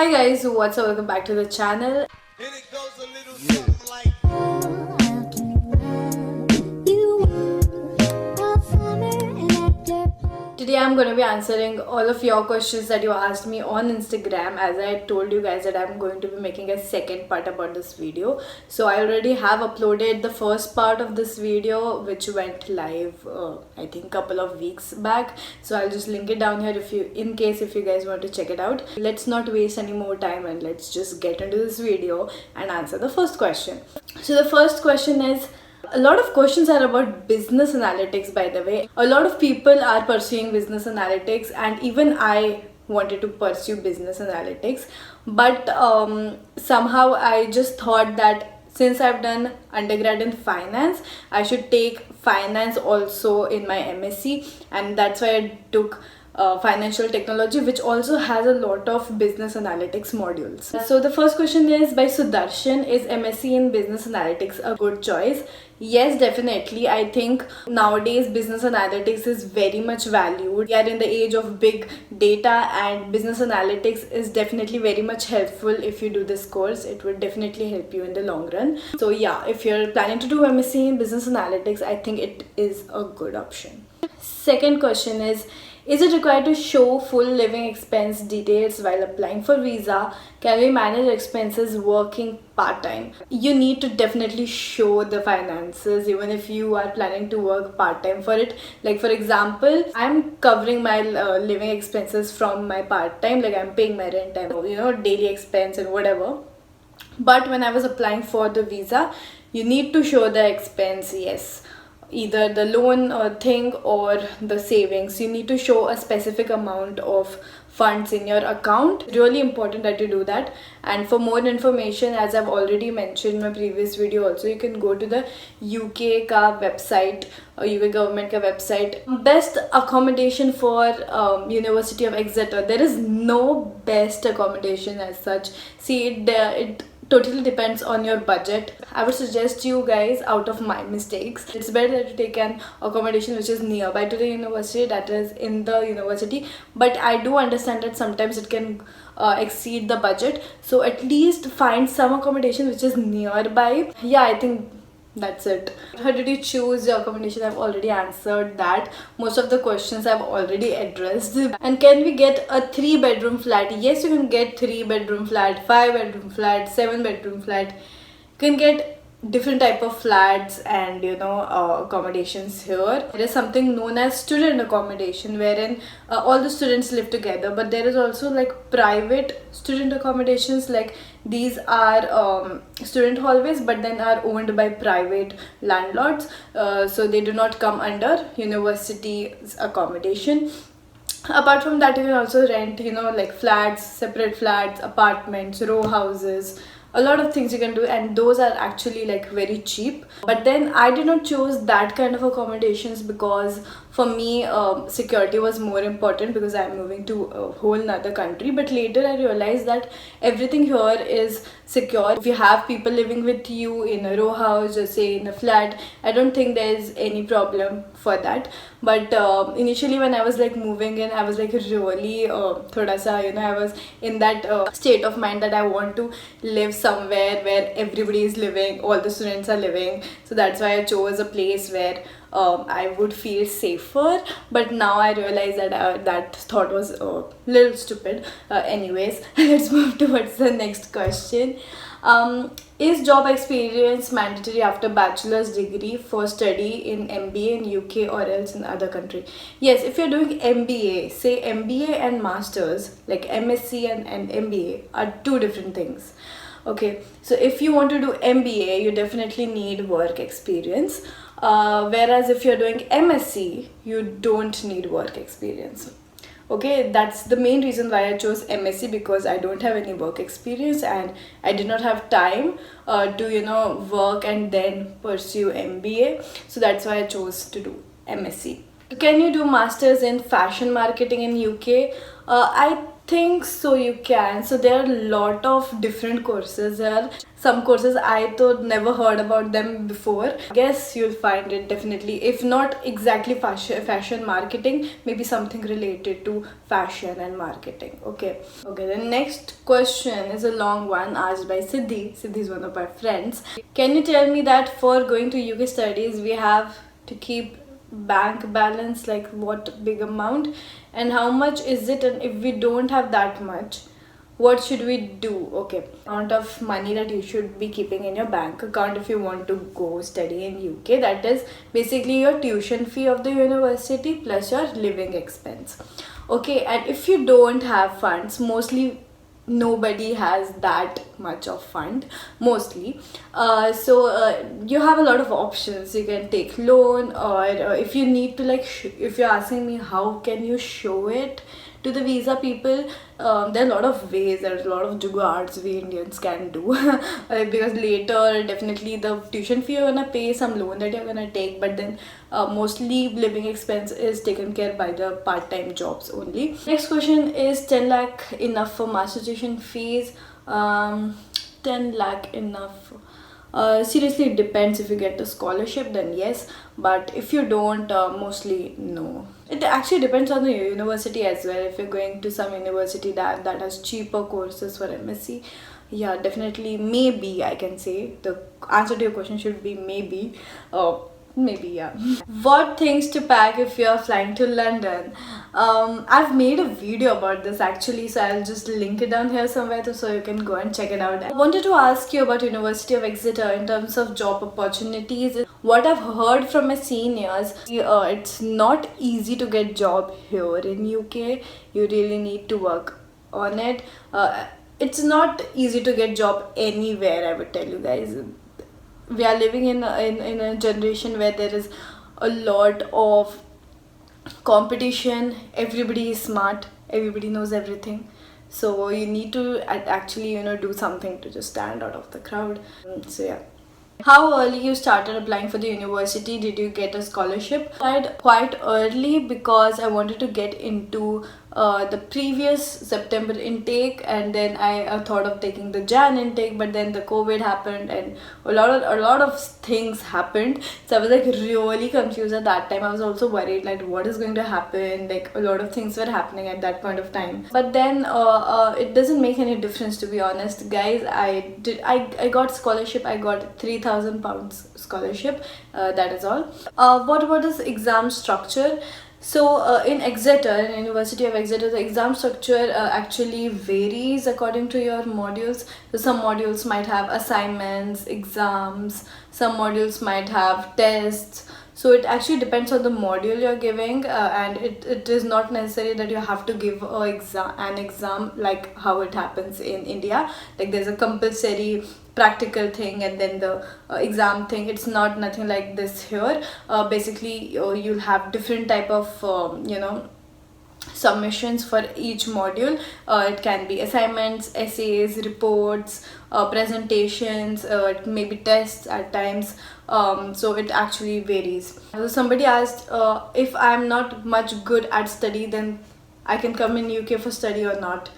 Hi guys, what's up? Welcome back to the channel. And it goes a little something like Today I'm going to be answering all of your questions that you asked me on Instagram, as I told you guys that I'm going to be making a second part about this video. So I already have uploaded the first part of this video, which went live I think couple of weeks back. So I'll just link it down here if you guys want to check it out. Let's not waste any more time and let's just get into this video and answer the first question. So the first question is, a lot of questions are about business analytics, by the way. A lot of people are pursuing business analytics, and even I wanted to pursue business analytics, but somehow I just thought that since I've done undergrad in finance, I should take finance also in my MSc, and that's why I took financial technology, which also has a lot of business analytics modules. So the first question is by Sudarshan: is MSc in business analytics a good choice? Yes, definitely. I think nowadays business analytics is very much valued. We are in the age of big data, and business analytics is definitely very much helpful. If you do this course, it will definitely help you in the long run. So yeah, if you're planning to do MSc in business analytics, I think it is a good option. Second question is it required to show full living expense details while applying for visa? Can we manage expenses working part-time? You need to definitely show the finances even if you are planning to work part-time for it. Like for example, I'm covering my living expenses from my part-time, like I'm paying my rent and daily expense and whatever. But when I was applying for the visa, you need to show the expense, yes, either the loan thing or the savings. You need to show a specific amount of funds in your account. Really important that you do that. And for more information, as I've already mentioned in my previous video also, you can go to the UK ka website, UK government ka website. Best accommodation for University of Exeter. There is no best accommodation as such. See, it totally depends on your budget. I would suggest you guys, out of my mistakes, it's better to take an accommodation which is nearby to the university, that is in the university. But I do understand that sometimes it can exceed the budget, so at least find some accommodation which is nearby. Yeah, I think that's it. How did you choose your accommodation? I've already answered that. Most of the questions I've already addressed. And can we get a 3-bedroom flat? Yes, you can get 3-bedroom flat, 5-bedroom flat, 7-bedroom flat. You can get different type of flats and accommodations here. There is something known as student accommodation, wherein all the students live together, but there is also like private student accommodations. Like these are student hallways, but then are owned by private landlords, so they do not come under university's accommodation. Apart from that, you can also rent like flats, separate flats, apartments, row houses. A lot of things you can do, and those are actually like very cheap. But then I did not choose that kind of accommodations because for me security was more important, because I'm moving to a whole nother country. But later I realized that everything here is secure. If you have people living with you in a row house or say in a flat, I don't think there's any problem for that. But initially when I was like moving in, I was like really thoda sa, I was in that state of mind that I want to live somewhere where everybody is living, all the students are living. So that's why I chose a place where I would feel safer. But now I realize that that thought was a little stupid. Anyways, let's move towards the next question. Is job experience mandatory after bachelor's degree for study in MBA in UK or else in other country? Yes, if you're doing MBA, say MBA and masters, like MSc and MBA are two different things. Okay, so if you want to do MBA, you definitely need work experience. Whereas if you're doing MSc, you don't need work experience. Okay, that's the main reason why I chose MSc, because I don't have any work experience and I did not have time to work and then pursue MBA. So that's why I chose to do MSc. Can you do masters in fashion marketing in UK? I think so you can. So there are a lot of different courses here. Some courses I thought never heard about them before. I guess you'll find it definitely, if not exactly fashion marketing, maybe something related to fashion and marketing. Okay, the next question is a long one asked by Siddhi. Siddhi is one of my friends. Can you tell me that for going to UK studies we have to keep bank balance, like what big amount, and how much is it, and if we don't have that much, what should we do? Okay, amount of money that you should be keeping in your bank account if you want to go study in UK, that is basically your tuition fee of the university plus your living expense. Okay, and if you don't have funds, mostly nobody has that much of fund mostly, so you have a lot of options. You can take loan, or if you need to, like, if you're asking me how can you show it to the visa people, there are a lot of ways, there's a lot of jugards we Indians can do. Because later definitely the tuition fee you're gonna pay, some loan that you're gonna take, but then mostly living expense is taken care by the part-time jobs only. Next question is 10 lakh enough for master tuition fees? 10 lakh enough? Seriously, it depends. If you get a scholarship, then yes, but if you don't, mostly no. It actually depends on the university as well. If you're going to some university that has cheaper courses for MSc, yeah, definitely, maybe I can say the answer to your question should be maybe. Maybe, yeah. What things to pack if you're flying to London? I've made a video about this actually, so I'll just link it down here somewhere so you can go and check it out. I wanted to ask you about University of Exeter in terms of job opportunities. What I've heard from my seniors, it's not easy to get job here in UK. You really need to work on it. It's not easy to get job anywhere, I would tell you guys. We are living in a generation where there is a lot of competition. Everybody is smart, everybody knows everything, so you need to actually do something to just stand out of the crowd. So yeah. How early you started applying for the university? Did you get a scholarship? I applied quite early because I wanted to get into the previous September intake, and then I thought of taking the Jan intake, but then the COVID happened and a lot of things happened, so I was like really confused at that time. I was also worried like what is going to happen, like a lot of things were happening at that point of time. But then it doesn't make any difference, to be honest guys. I got scholarship. I got £3,000 scholarship, that is all. What about this exam structure? So in Exeter, in University of Exeter, the exam structure actually varies according to your modules. So some modules might have assignments, exams, some modules might have tests. So it actually depends on the module you're giving, and it is not necessary that you have to give an exam like how it happens in India. Like there's a compulsory practical thing and then the exam thing. It's not nothing like this here. Basically you'll have different type of submissions for each module. It can be assignments, essays, reports, presentations, maybe tests at times. So it actually varies. So somebody asked if I'm not much good at study, then I can come in UK for study or not.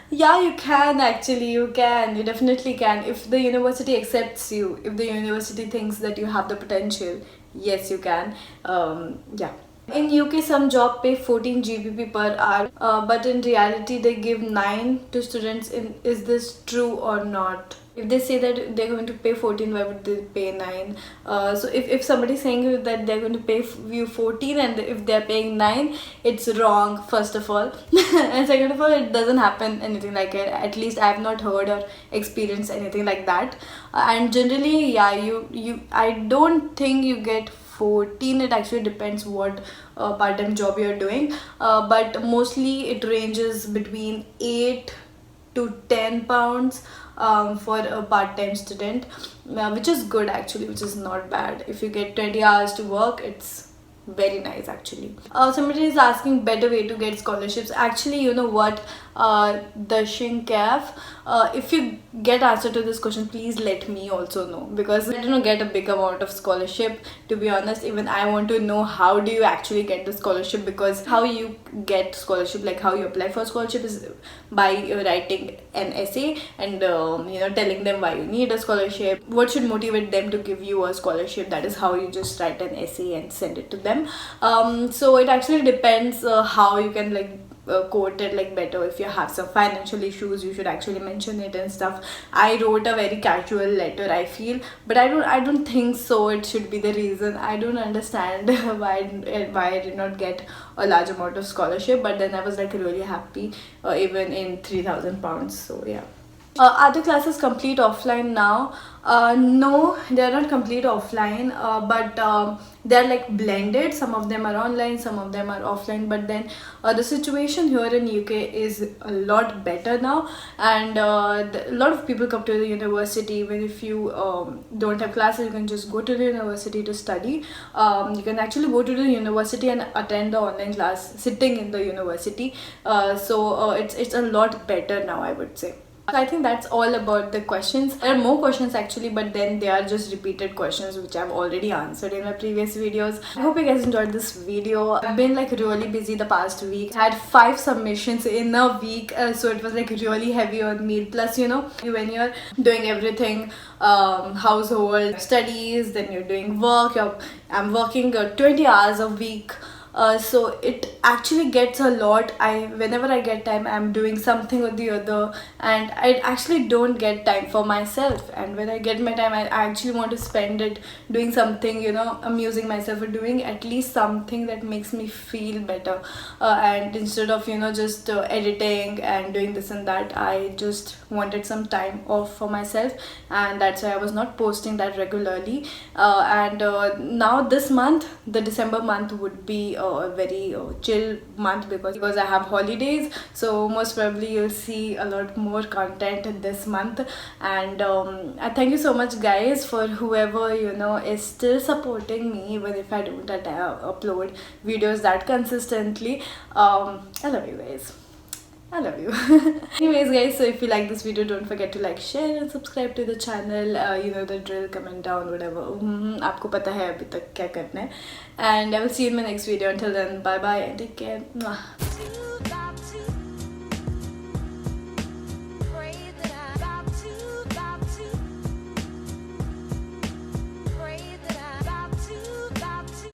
Yeah, you can actually. You definitely can. If the university accepts you, if the university thinks that you have the potential, yes, you can. Yeah. In UK, some job pay 14 GBP per hour, but in reality, they give 9 to students. Is this true or not? If they say that they're going to pay 14, why would they pay 9? So if somebody's saying that they're going to pay you 14 and if they're paying 9, it's wrong, first of all. And second of all, it doesn't happen anything like it. At least I have not heard or experienced anything like that. And generally, yeah, I don't think you get 14. It actually depends what part-time job you're doing, but mostly it ranges between 8 to 10 pounds for a part-time student, which is good actually, which is not bad. If you get 20 hours to work, it's very nice actually. Somebody is asking better way to get scholarships. Actually, you know what, the Shinkaf, if you get answer to this question, please let me also know, because I don't get a big amount of scholarship. To be honest, even I want to know how do you actually get the scholarship, because how you get scholarship, like how you apply for scholarship, is by writing an essay and telling them why you need a scholarship, what should motivate them to give you a scholarship. That is how you just write an essay and send it to them. So it actually depends how you can quote it like better. If you have some financial issues, you should actually mention it and stuff. I wrote a very casual letter, I feel, but I don't think so it should be the reason. I don't understand why I did not get a large amount of scholarship, but then I was like really happy, even in £3,000. So yeah. Are the classes complete offline now? No, they are not complete offline, but they're like blended. Some of them are online, some of them are offline. But then the situation here in UK is a lot better now, and a lot of people come to the university. Even if you don't have classes, you can just go to the university to study. You can actually go to the university and attend the online class sitting in the university. So it's a lot better now, I would say. I think that's all about the questions. There are more questions actually, but then they are just repeated questions which I've already answered in my previous videos. I hope you guys enjoyed this video. I've been like really busy the past week. I had 5 submissions in a week, so it was like really heavy on me. Plus, when you're doing everything, household, studies, then you're doing work, I'm working 20 hours a week. So it actually gets a lot. Whenever I get time, I'm doing something or the other, and I actually don't get time for myself. And when I get my time, I actually want to spend it doing something, amusing myself, or doing at least something that makes me feel better. And instead of just editing and doing this and that, I just wanted some time off for myself, and that's why I was not posting that regularly. And now this month, the December month, would be a very chill month because I have holidays, so most probably you'll see a lot more content this month. And I thank you so much guys for whoever is still supporting me even if I don't upload videos that consistently. I love you guys. I love you. Anyways guys, so if you like this video, don't forget to like, share and subscribe to the channel. You know the drill, comment down, whatever. आपको पता है अभी तक क्या करना है. And I will see you in my next video. Until then, bye bye and take care. Mwah.